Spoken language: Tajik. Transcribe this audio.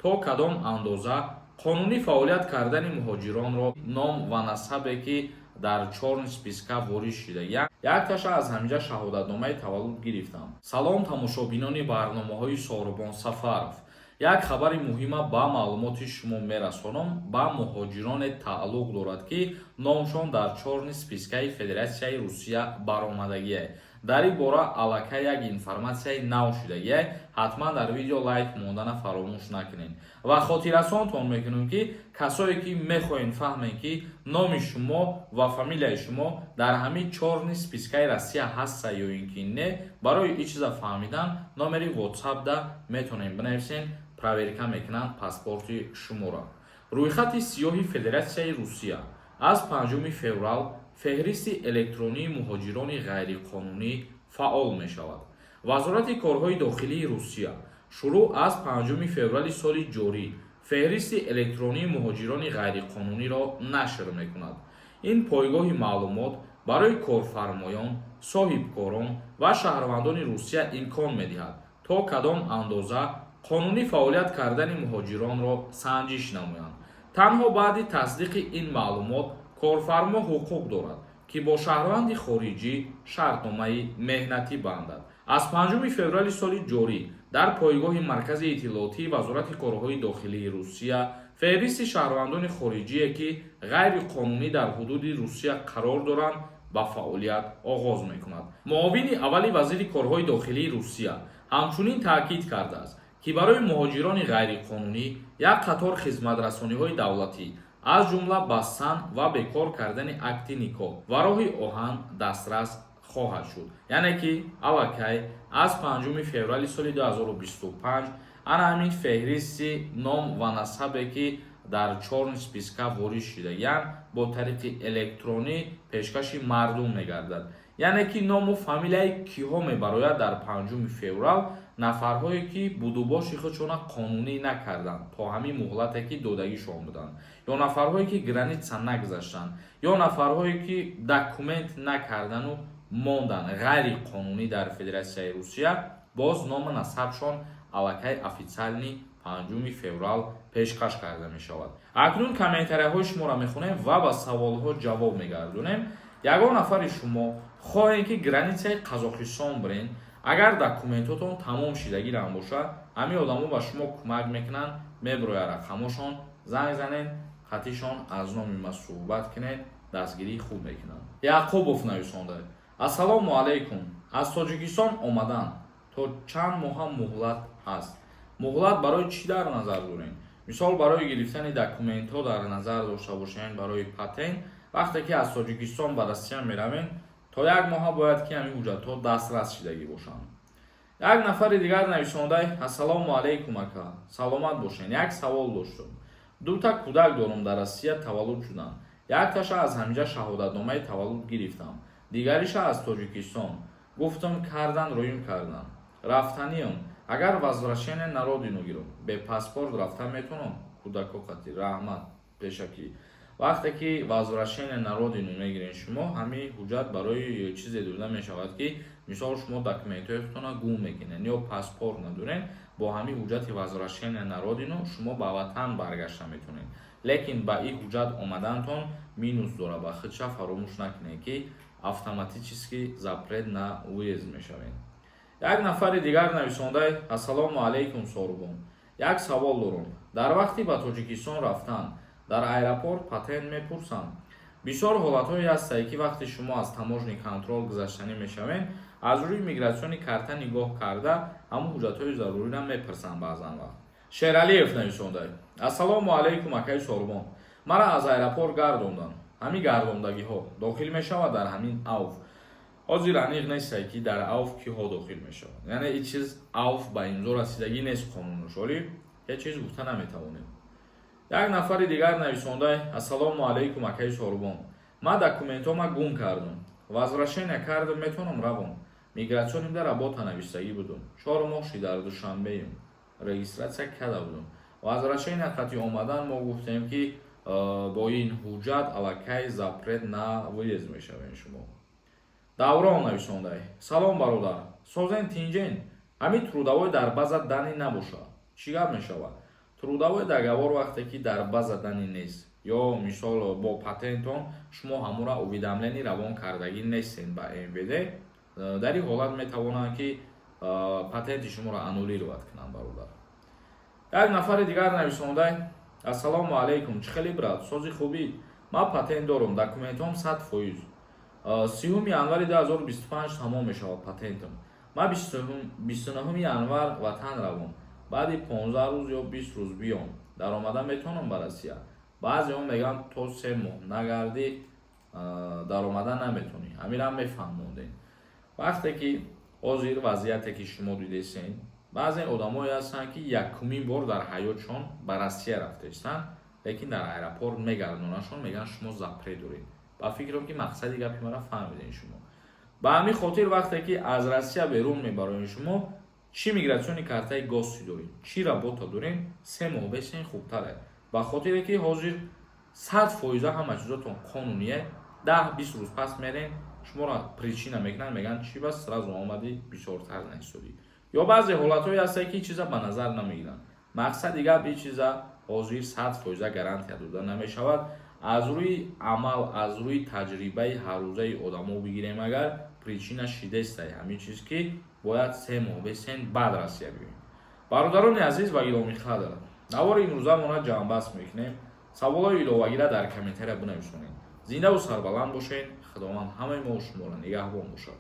то кадом андоза қонунӣ фаъолият кардани муҳоҷиронро ном ва насабе ки дар чорни списка ворид шудагиянд якташа аз ҳамҷа шаҳодатномаи таваллуд гирифтам. Салом тамошобинони барномаҳои Сорубон Сафаров. як хабари муҳима ба маълумоти шумо мерасонам. Ба муҳоҷироне тааллуқ дорад ки номшон дар чорни спискаи Федератсияи Русия баромадагист. дар ин бора аллакай як информатсияи нав шудагист. ҳатман дар видео лайк мондана фаромӯш накунед ва хотиррасонтон мекунем ки касое ки мехоҳед фаҳмед ки номи шумо ва фамилияи шумо дар ҳамин чорни спискаи Россия ҳаста ё ин ки не, барои ин чиза фаҳмидан номери WhatsApp-да метонед бинависен, проверка мекунанд паспорти шуморо. рӯйхати сиёҳи Федератсияи Русия аз 5 феврал феҳристи электронии муҳоҷирони ғайриқонунӣ фаъол мешавад. вазорати корҳои дохилии Русия шурӯъ аз 5 феврали соли ҷорӣ феҳристи электронии муҳоҷирони ғайриқонуниро нашр мекунад. ин пойгоҳи маълумот барои корфармоён, соҳибкорон ва шаҳрвандони Русия имкон медиҳад то кадом андоза қонунӣ фаъолият кардани муҳоҷиронро санҷиш намоянд. танҳо баъди тасдиқи ин маълумот корфармо ҳуқуқ дорад ки бо шаҳрванди хориҷӣ шартномаи меҳнатӣ бандад. аз 5 феврали соли ҷорӣ дар пойгоҳи маркази иттилоотии вазорати корҳои дохилии Русия феҳристи шаҳрвандони хориҷие ки ғайриқонунӣ дар ҳудуди Русия қарор доранд ба фаъолият оғоз мекунад. муовини аввали вазири корҳои дохилии Русия ҳамчунин таъкид кардааст ки барои муҳоҷирони ғайриқонунӣ як қатор хизматрасониҳои давлатӣ аз ҷумла бастан ва бекор кардани акти никоҳ ва роҳи оҳан дастрас хоҳад шуд. яъне ки аллакай аз 5 феврали соли 2025 ана ҳамин феҳристи ном ва насабе ки дар чорни списка ворид шудагиянд бо тариқи электронӣ пешкаши мардум мегардад. яъне ки ному фамилияи киҳо мебарояд дар 5 феврал нафарҳое ки будубоши худшона қонунӣ накарданд то ҳамин муҳлате ки додагишон буданд, ё нафарҳое ки граница нагзаштанд, ё нафарҳое ки документ накардану монданд ғайриқонунӣ дар Федератсияи Русия, боз ному насабшон аллакай официални 5 феврал пешкаш карда мешавад. акнун комментарияҳои шуморо мехонем ва ба саволҳо ҷавоб мегардонем. ягон нафари шумо хоҳед ки границаи Қазоқистон бирен, агар документотон тамом шидагирам бошад, ҳамин одамо ба шумо кӯмак мекунанд, мебирояд рақамошон занг занед, хатишон аз номи ма суҳбат кунед, дастгирии хуб мекунанд. яъқубов нависонда: ассалому алайкум, аз Тоҷикистон омадан, то чанд моҳа муҳлат ҳаст. муҳлат барои чӣ дар назар дорем? мисол барои гирифтани документҳо дар назар дошта бошем, барои патент. вақте ки аз Тоҷикистон ба Россия меравем, то як моҳа бояд ки ҳамин ҳуҷҷатҳо дастрас шидагӣ бошанд. як нафари дигар нависондаи: ассалому алайкум ака, саломат бошед. як савол доштам. дута кӯдак дорам, дар Россия таваллуд шуданд. якташа аз ҳамҷа шаҳодатномаи таваллуд гирифтам, дигариша аз Тоҷикистон. гуфтам кардан роим кардан. рафтаниам, агар возвращение на родину гирам, бе паспорт рафта метавонам? кӯдако қатир раҳмат пешакӣ. вақте ки возвращение на родину мегиред шумо, ҳамин ҳуҷҷат барои чизе дода мешавад ки мисол шумо документҳоятона гум мекунед ё паспорт надоред, бо ҳамин ҳуҷҷати возвращение на родину шумо ба ватан баргашта метавонед. лекин ба ин ҳуҷҷат омадантон минус дора. ба худша фаромӯш накунед ки автоматически запрет на уезд мешавед. як нафари дигар нависондаи: ассалому алайкум Сорубон, як савол дорам. дар вақти ба Тоҷикистон рафтан дар аэропорт патент мепурсанд. бисёр ҳолатҳое ҳастанд ки вақти шумо аз таможни контрол гузаштанӣ мешавед, аз рӯи мигратсиони карта нигоҳ карда ҳамон ҳуҷҷатҳои заруриро мепурсанд. баъзан вақт Шералиев нависондаи: ассалому алайкум акаи Сорубон, мара аз аэропорт гардонданд. ҳамин гардондагиҳо дохил мешавад дар ҳамин авф? ҳозир аниқ нестае ки дар авф киҳо дохил мешавад. яъне ин чиз авф ба имзо расидагӣ нест қонунуш, оли ҳеҷ чиз гуфта наметавонем. як нафари дигар нависондаи: ассалому алайкум акаи Сорубон, ман документома гум кардам, возвращение кардам, метавонам равам? мигратсионимда работа навистагӣ будам, 4 моҳши дар душанбеюм, регистратсия карда будам. возвращение хати омадан мо гуфтем ки бо ин ҳуҷҷат аллакай запрет на выезд мешавем шумо. даврон нависондаи: салом бародар, созен тинҷен, ҳамин трудовой дар база дани набошад, чӣ гап мешавад? то трудовой договор вақте ки дар ба задани нест ё мисол бо патентон шумо ҳамура уведомлени равон кардагӣ нестен ба МВД, дар ин ҳолат метавонанд ки патенти шуморо аннулировать кунанд. бародар, як нафари дигар нависонда: ассалому алайкум, чӣ хеле брат, сози хубӣ, ман патент дорам, документам 100%. 30 январи 2025 тамом мешавад патентам. ман 29 январ ватан равам, баъди 15 рӯз ё 20 рӯз биём, даромада метавонам ба Россия. баъзеҳо мегӯянд то 3 моҳ нагардӣ даромада наметавонӣ. ҳамира мефаҳмондем. вақте ки ҳозир вазъияте ки шумо дидесен, баъзе одамое ҳастанд ки якумин бор дар ҳаётшон ба Россия рафтаистанд, лекин дар аэропорт мегардонашон, мегӯянд шумо запрет доред. ба фикрам ки мақсади гапи мара фаҳмидем шумо. ба ҳамин хотир вақте ки аз Россия берун мебароем шумо, чӣ мигратсиони картаи госӣ дорем, чӣ работа дорем, 3 моҳ бесен хубтаре. ба хотире ки ҳозир 100% ҳама чизотон қонуние. 10-20 рӯз пас мерем, шуморо причина мекунанд, мегӯянд чӣ бас сразу омадӣ бисёртар наистодӣ. ё баъзе ҳолатҳое ҳастанд ки чиза ба назар намегиранд. мақсади гап ин чиза ҳозир 100% гарантия дода намешавад. аз рӯи амал, аз рӯи таҷрибаи ҳаррӯзаи одамо бигирем, агар причина шидестаи ҳамин чиз ки бояд 3 моҳ бесен баъд Россия биёем. бародарони азиз ва иломи қадр, навори имрӯзамона ҷамъбаст мекунем. саволҳои иловагира дар комментария бинависонед. зиндаву сарбаланд бошед. худованд ҳамаи мо шуморо нигаҳбон бошад.